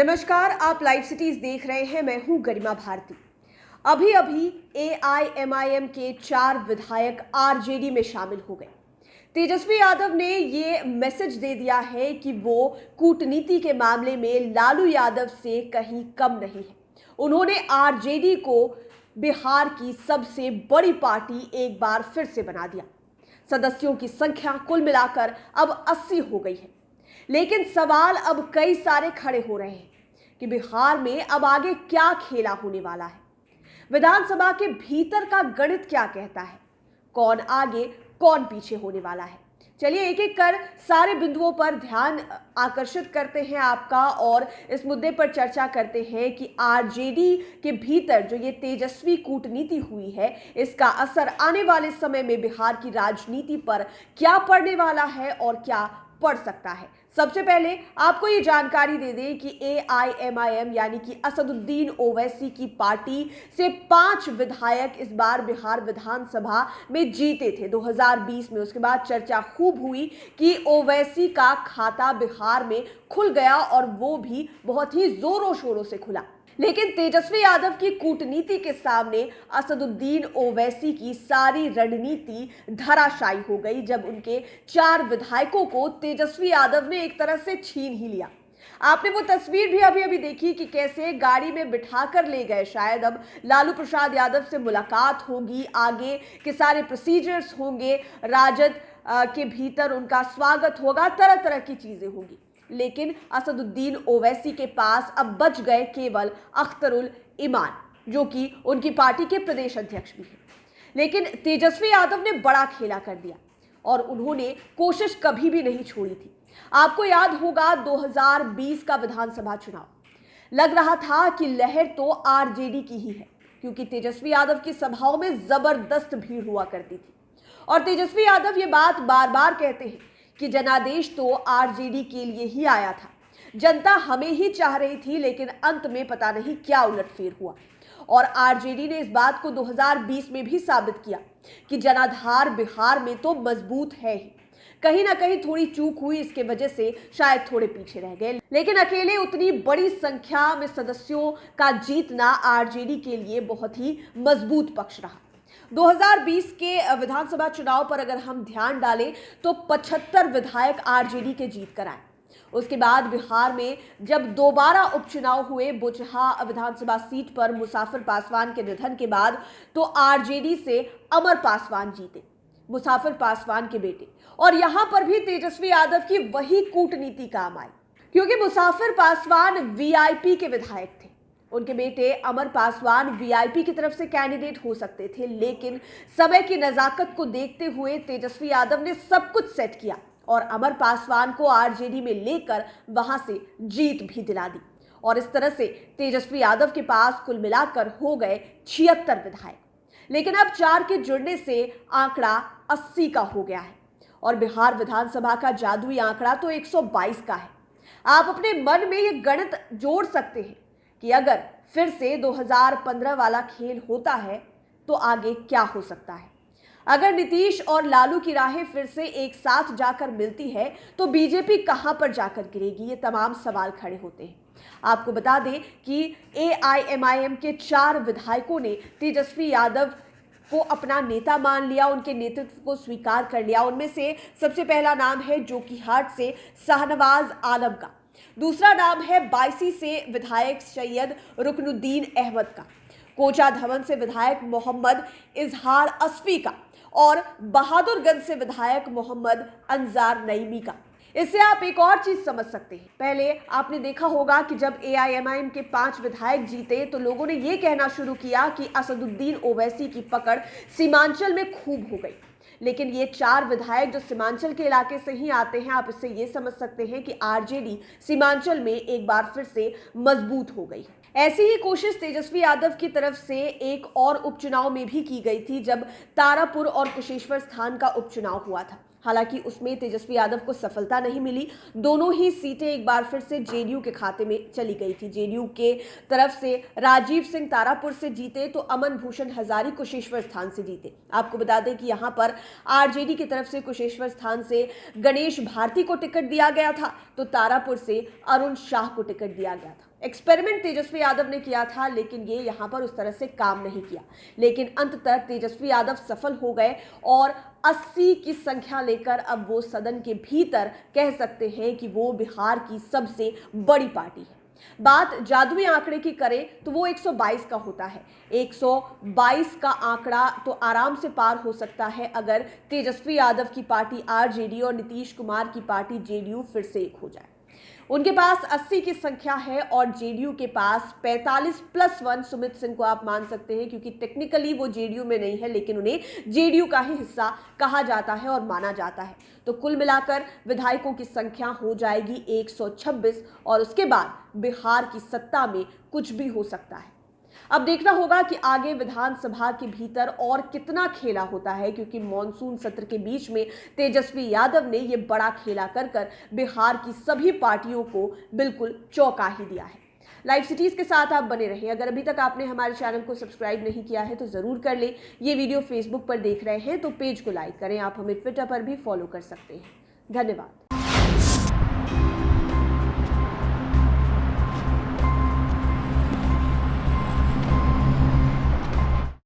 नमस्कार, आप live cities देख रहे हैं। मैं हूं गरिमा भारती। अभी अभी एआईएमआईएम के 4 विधायक आरजेडी में शामिल हो गए। तेजस्वी यादव ने ये मैसेज दे दिया है कि वो कूटनीति के मामले में लालू यादव से कहीं कम नहीं है। उन्होंने आरजेडी को बिहार की सबसे बड़ी पार्टी एक बार फिर से बना दिया। सदस्यों की संख्या कुल मिलाकर अब 80 हो गई है। लेकिन सवाल अब कई सारे खड़े हो रहे हैं कि बिहार में अब आगे क्या खेला होने वाला है। विधानसभा के भीतर का गणित क्या कहता है, कौन आगे कौन पीछे होने वाला है। चलिए एक एक कर सारे बिंदुओं पर ध्यान आकर्षित करते हैं आपका और इस मुद्दे पर चर्चा करते हैं कि आरजेडी के भीतर जो ये तेजस्वी कूटनीति हुई है, इसका असर आने वाले समय में बिहार की राजनीति पर क्या पड़ने वाला है और क्या पड़ सकता है। सबसे पहले आपको ये जानकारी दे दें कि एआईएमआईएम यानी कि असदुद्दीन ओवैसी की पार्टी से 5 विधायक इस बार बिहार विधानसभा में जीते थे 2020 में। उसके बाद चर्चा खूब हुई कि ओवैसी का खाता बिहार में खुल गया और वो भी बहुत ही जोरों शोरों से खुला। लेकिन तेजस्वी यादव की कूटनीति के सामने असदुद्दीन ओवैसी की सारी रणनीति धराशायी हो गई जब उनके 4 विधायकों को तेजस्वी यादव ने एक तरह से छीन ही लिया। आपने वो तस्वीर भी अभी अभी देखी कि कैसे गाड़ी में बिठाकर ले गए। शायद अब लालू प्रसाद यादव से मुलाकात होगी, आगे के सारे प्रोसीजर्स होंगे, राजद के भीतर उनका स्वागत होगा, तरह तरह की चीजें होंगी। लेकिन असदुद्दीन ओवैसी के पास अब बच गए केवल अख्तरुल ईमान, जो कि उनकी पार्टी के प्रदेश अध्यक्ष भी हैं। लेकिन तेजस्वी यादव ने बड़ा खेला कर दिया और उन्होंने कोशिश कभी भी नहीं छोड़ी थी। आपको याद होगा 2020 का विधानसभा चुनाव, लग रहा था कि लहर तो आरजेडी की ही है, क्योंकि तेजस्वी यादव की सभाओं में जबरदस्त भीड़ हुआ करती थी। और तेजस्वी यादव ये बात बार बार कहते हैं कि जनादेश तो आरजेडी के लिए ही आया था, जनता हमें ही चाह रही थी, लेकिन अंत में पता नहीं क्या उलटफेर हुआ। और आरजेडी ने इस बात को 2020 में भी साबित किया कि जनाधार बिहार में तो मजबूत है ही। कहीं ना कहीं थोड़ी चूक हुई, इसके वजह से शायद थोड़े पीछे रह गए, लेकिन अकेले उतनी बड़ी संख्या में सदस्यों का जीतना आरजेडी के लिए बहुत ही मजबूत पक्ष रहा। 2020 के विधानसभा चुनाव पर अगर हम ध्यान डालें तो 75 विधायक आरजेडी के जीत कर आए। उसके बाद बिहार में जब दोबारा उपचुनाव हुए बोचहा विधानसभा सीट पर मुसाफिर पासवान के निधन के बाद, तो आरजेडी से अमर पासवान जीते, मुसाफिर पासवान के बेटे। और यहां पर भी तेजस्वी यादव की वही कूटनीति काम आई, क्योंकि मुसाफिर पासवान वीआईपी के विधायक थे। उनके बेटे अमर पासवान वीआईपी की तरफ से कैंडिडेट हो सकते थे, लेकिन समय की नजाकत को देखते हुए तेजस्वी यादव ने सब कुछ सेट किया और अमर पासवान को आरजेडी में लेकर वहां से जीत भी दिला दी। और इस तरह से तेजस्वी यादव के पास कुल मिलाकर हो गए 76 विधायक। लेकिन अब 4 के जुड़ने से आंकड़ा 80 का हो गया है और बिहार विधानसभा का जादुई आंकड़ा तो 122 का है। आप अपने मन में ये गणित जोड़ सकते हैं कि अगर फिर से 2015 वाला खेल होता है तो आगे क्या हो सकता है। अगर नीतीश और लालू की राहें फिर से एक साथ जाकर मिलती है तो बीजेपी कहां पर जाकर गिरेगी, ये तमाम सवाल खड़े होते हैं। आपको बता दें कि एआईएमआईएम के 4 विधायकों ने तेजस्वी यादव को अपना नेता मान लिया, उनके नेतृत्व को स्वीकार कर लिया। उनमें से सबसे पहला नाम है जोकीहाट से शाहनवाज आलम का, दूसरा नाम है बायसी से विधायक सैयद रुकनुद्दीन अहमद का, कोचा धवन से विधायक मोहम्मद इजहार असफी का और बहादुरगंज से विधायक मोहम्मद अंजार नईमी का। इससे आप एक और चीज समझ सकते हैं। पहले आपने देखा होगा कि जब एआईएमआईएम के 5 विधायक जीते तो लोगों ने यह कहना शुरू किया कि असदुद्दीन ओवैसी की पकड़ सीमांचल में खूब हो गई। लेकिन ये 4 विधायक जो सीमांचल के इलाके से ही आते हैं, आप इससे ये समझ सकते हैं कि आरजेडी सीमांचल में एक बार फिर से मजबूत हो गई है। ऐसी ही कोशिश तेजस्वी यादव की तरफ से एक और उपचुनाव में भी की गई थी जब तारापुर और कुशेश्वर स्थान का उपचुनाव हुआ था। हालांकि उसमें तेजस्वी यादव को सफलता नहीं मिली। दोनों ही सीटें एक बार फिर से जेडीयू के खाते में चली गई थी। जेडीयू के तरफ से राजीव सिंह तारापुर से जीते तो अमन भूषण हजारी कुशेश्वर स्थान से जीते। आपको बता दें कि यहां पर आरजेडी की तरफ से कुशेश्वर स्थान से गणेश भारती को टिकट दिया गया था तो तारापुर से अरुण शाह को टिकट दिया गया था। एक्सपेरिमेंट तेजस्वी यादव ने किया था, लेकिन ये यहाँ पर उस तरह से काम नहीं किया। लेकिन अंततः तेजस्वी यादव सफल हो गए और 80 की संख्या लेकर अब वो सदन के भीतर कह सकते हैं कि वो बिहार की सबसे बड़ी पार्टी है। बात जादुई आंकड़े की करें तो वो 122 का होता है। 122 का आंकड़ा तो आराम से पार हो सकता है अगर तेजस्वी यादव की पार्टी आरजेडी और नीतीश कुमार की पार्टी जेडीयू फिर से एक हो जाए। उनके पास 80 की संख्या है और जेडीयू के पास 45+1। सुमित सिंह को आप मान सकते हैं क्योंकि टेक्निकली वो जेडीयू में नहीं है, लेकिन उन्हें जेडीयू का ही हिस्सा कहा जाता है और माना जाता है। तो कुल मिलाकर विधायकों की संख्या हो जाएगी 126 और उसके बाद बिहार की सत्ता में कुछ भी हो सकता है। अब देखना होगा कि आगे विधानसभा के भीतर और कितना खेला होता है, क्योंकि मॉनसून सत्र के बीच में तेजस्वी यादव ने यह बड़ा खेला कर बिहार की सभी पार्टियों को बिल्कुल चौंका ही दिया है। लाइव सिटीज के साथ आप बने रहें। अगर अभी तक आपने हमारे चैनल को सब्सक्राइब नहीं किया है तो जरूर कर लें। ये वीडियो फेसबुक पर देख रहे हैं तो पेज को लाइक करें। आप हमें ट्विटर पर भी फॉलो कर सकते हैं। धन्यवाद।